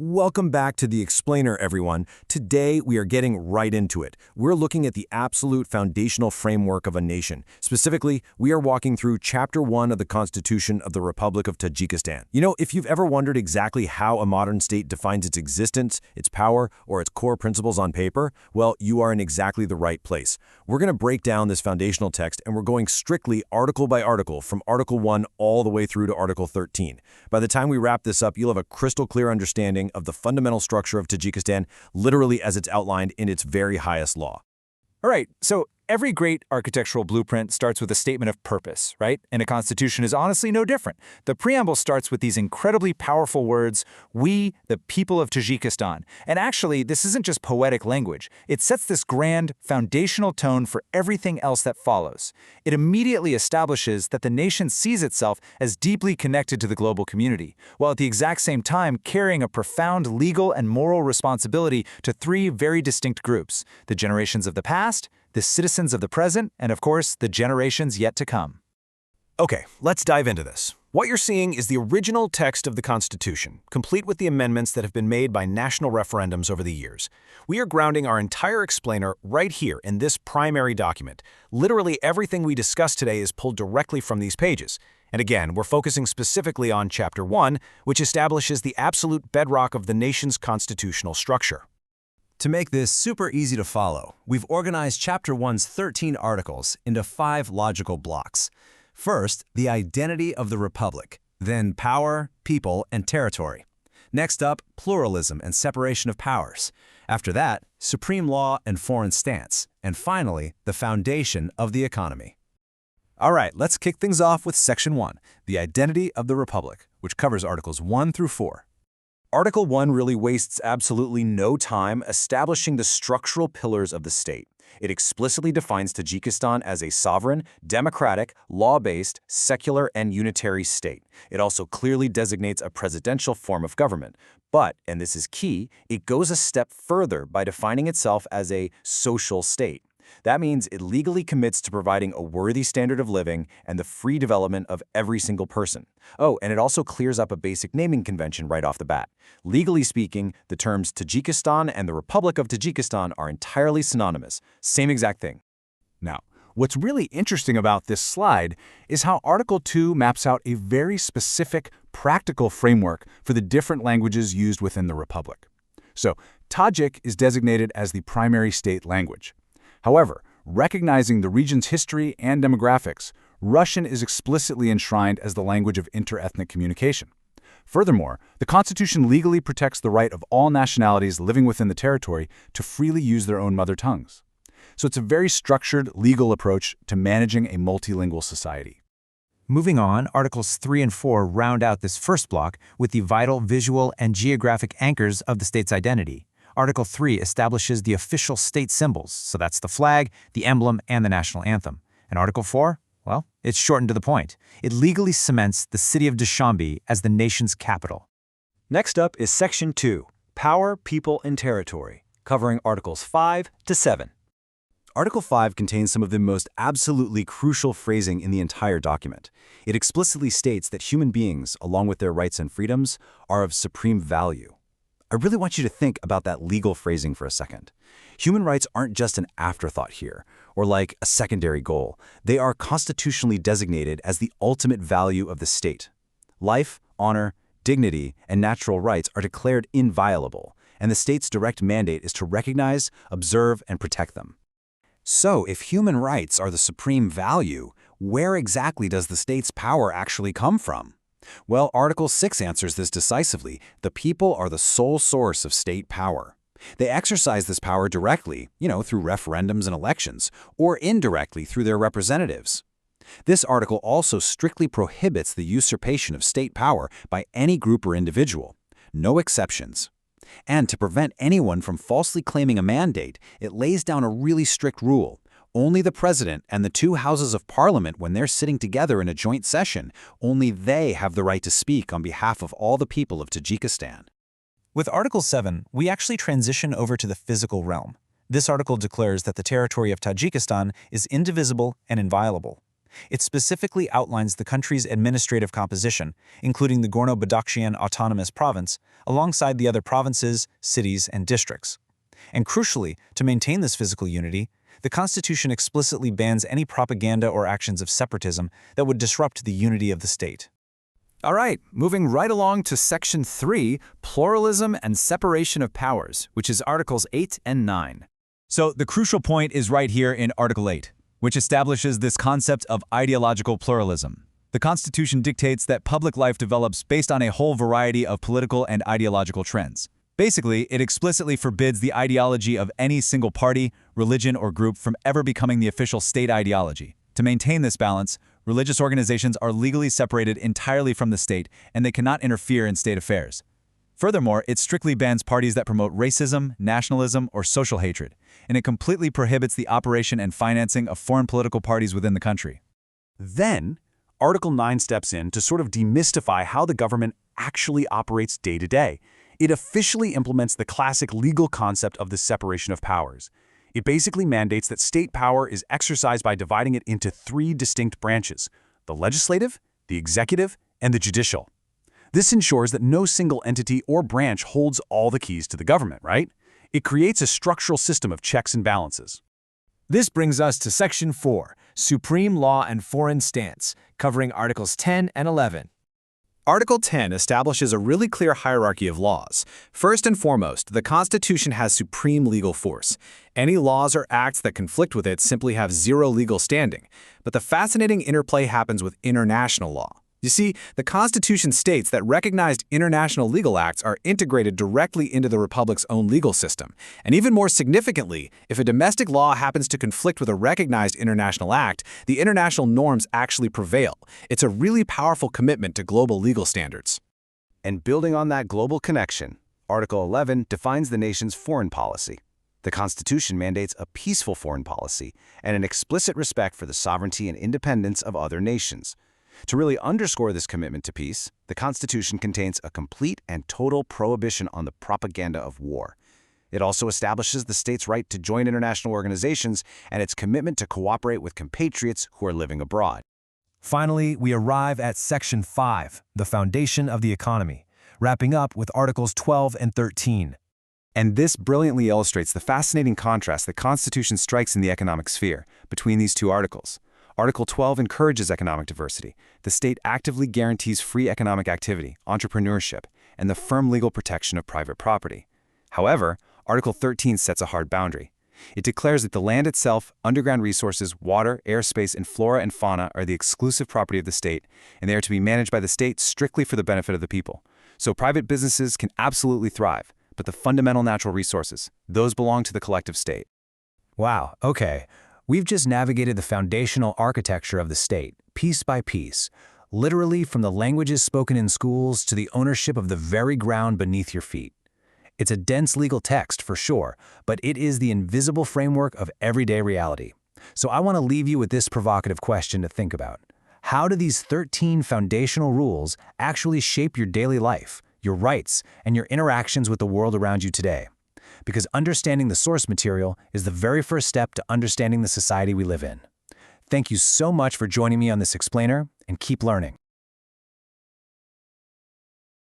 Welcome back to The Explainer, everyone. Today, we are getting right into it. We're looking at the absolute foundational framework of a nation. Specifically, we are walking through Chapter 1 of the Constitution of the Republic of Tajikistan. You know, if you've ever wondered exactly how a modern state defines its existence, its power, or its core principles on paper, well, you are in exactly the right place. We're going to break down this foundational text, and we're going strictly article by article, from Article 1 all the way through to Article 13. By the time we wrap this up, you'll have a crystal clear understanding of the fundamental structure of Tajikistan, literally as it's outlined in its very highest law. All right, so every great architectural blueprint starts with a statement of purpose, right? And a constitution is honestly no different. The preamble starts with these incredibly powerful words, "We, the people of Tajikistan." And actually, this isn't just poetic language. It sets this grand, foundational tone for everything else that follows. It immediately establishes that the nation sees itself as deeply connected to the global community, while at the exact same time carrying a profound legal and moral responsibility to three very distinct groups: the generations of the past, the citizens of the present, and of course, the generations yet to come. Okay, let's dive into this. What you're seeing is the original text of the Constitution, complete with the amendments that have been made by national referendums over the years. We are grounding our entire explainer right here in this primary document. Literally everything we discuss today is pulled directly from these pages. And again, we're focusing specifically on Chapter 1, which establishes the absolute bedrock of the nation's constitutional structure. To make this super easy to follow, we've organized Chapter 1's 13 articles into 5 logical blocks. First, the identity of the Republic, then power, people, and territory. Next up, pluralism and separation of powers. After that, supreme law and foreign stance. And finally, the foundation of the economy. All right, let's kick things off with Section 1, the identity of the Republic, which covers Articles 1 through 4. Article 1 really wastes absolutely no time establishing the structural pillars of the state. It explicitly defines Tajikistan as a sovereign, democratic, law-based, secular, and unitary state. It also clearly designates a presidential form of government. But, and this is key, it goes a step further by defining itself as a social state. That means it legally commits to providing a worthy standard of living and the free development of every single person. Oh, and it also clears up a basic naming convention right off the bat. Legally speaking, the terms Tajikistan and the Republic of Tajikistan are entirely synonymous. Same exact thing. Now, what's really interesting about this slide is how Article 2 maps out a very specific, practical framework for the different languages used within the Republic. So, Tajik is designated as the primary state language. However, recognizing the region's history and demographics, Russian is explicitly enshrined as the language of interethnic communication. Furthermore, the Constitution legally protects the right of all nationalities living within the territory to freely use their own mother tongues. So it's a very structured, legal approach to managing a multilingual society. Moving on, Articles 3 and 4 round out this first block with the vital visual and geographic anchors of the state's identity. Article 3 establishes the official state symbols, so that's the flag, the emblem, and the national anthem. And Article 4? Well, it's shortened to the point. It legally cements the city of Dushanbe as the nation's capital. Next up is Section 2, Power, People, and Territory, covering Articles 5 to 7. Article 5 contains some of the most absolutely crucial phrasing in the entire document. It explicitly states that human beings, along with their rights and freedoms, are of supreme value. I really want you to think about that legal phrasing for a second. Human rights aren't just an afterthought here, or like a secondary goal. They are constitutionally designated as the ultimate value of the state. Life, honor, dignity, and natural rights are declared inviolable, and the state's direct mandate is to recognize, observe, and protect them. So, if human rights are the supreme value, where exactly does the state's power actually come from? Well, Article 6 answers this decisively. The people are the sole source of state power. They exercise this power directly, through referendums and elections, or indirectly through their representatives. This article also strictly prohibits the usurpation of state power by any group or individual. No exceptions. And to prevent anyone from falsely claiming a mandate, it lays down a really strict rule. Only the president and the 2 houses of parliament, when they're sitting together in a joint session, only they have the right to speak on behalf of all the people of Tajikistan. With Article 7, we actually transition over to the physical realm. This article declares that the territory of Tajikistan is indivisible and inviolable. It specifically outlines the country's administrative composition, including the Gorno-Badakhshian Autonomous Province, alongside the other provinces, cities, and districts. And crucially, to maintain this physical unity, the Constitution explicitly bans any propaganda or actions of separatism that would disrupt the unity of the state. All right, moving right along to Section 3, Pluralism and Separation of Powers, which is Articles 8 and 9. So the crucial point is right here in Article 8, which establishes this concept of ideological pluralism. The Constitution dictates that public life develops based on a whole variety of political and ideological trends. Basically, it explicitly forbids the ideology of any single party, religion, or group from ever becoming the official state ideology. To maintain this balance, religious organizations are legally separated entirely from the state, and they cannot interfere in state affairs. Furthermore, it strictly bans parties that promote racism, nationalism, or social hatred, and it completely prohibits the operation and financing of foreign political parties within the country. Then, Article 9 steps in to sort of demystify how the government actually operates day to day. It officially implements the classic legal concept of the separation of powers. It basically mandates that state power is exercised by dividing it into 3 distinct branches: the legislative, the executive, and the judicial. This ensures that no single entity or branch holds all the keys to the government, right? It creates a structural system of checks and balances. This brings us to Section 4, Supreme Law and Foreign Stance, covering Articles 10 and 11. Article 10 establishes a really clear hierarchy of laws. First and foremost, the Constitution has supreme legal force. Any laws or acts that conflict with it simply have zero legal standing. But the fascinating interplay happens with international law. You see, the Constitution states that recognized international legal acts are integrated directly into the Republic's own legal system. And even more significantly, if a domestic law happens to conflict with a recognized international act, the international norms actually prevail. It's a really powerful commitment to global legal standards. And building on that global connection, Article 11 defines the nation's foreign policy. The Constitution mandates a peaceful foreign policy and an explicit respect for the sovereignty and independence of other nations. To really underscore this commitment to peace, the Constitution contains a complete and total prohibition on the propaganda of war. It also establishes the state's right to join international organizations and its commitment to cooperate with compatriots who are living abroad. Finally, we arrive at Section 5, the foundation of the economy, wrapping up with Articles 12 and 13. And this brilliantly illustrates the fascinating contrast the Constitution strikes in the economic sphere between these 2 articles. Article 12 encourages economic diversity. The state actively guarantees free economic activity, entrepreneurship, and the firm legal protection of private property. However, Article 13 sets a hard boundary. It declares that the land itself, underground resources, water, airspace, and flora and fauna are the exclusive property of the state, and they are to be managed by the state strictly for the benefit of the people. So private businesses can absolutely thrive, but the fundamental natural resources, those belong to the collective state. Wow, okay. We've just navigated the foundational architecture of the state, piece by piece, literally from the languages spoken in schools to the ownership of the very ground beneath your feet. It's a dense legal text, for sure, but it is the invisible framework of everyday reality. So I want to leave you with this provocative question to think about. How do these 13 foundational rules actually shape your daily life, your rights, and your interactions with the world around you today? Because understanding the source material is the very first step to understanding the society we live in. Thank you so much for joining me on this explainer, and keep learning.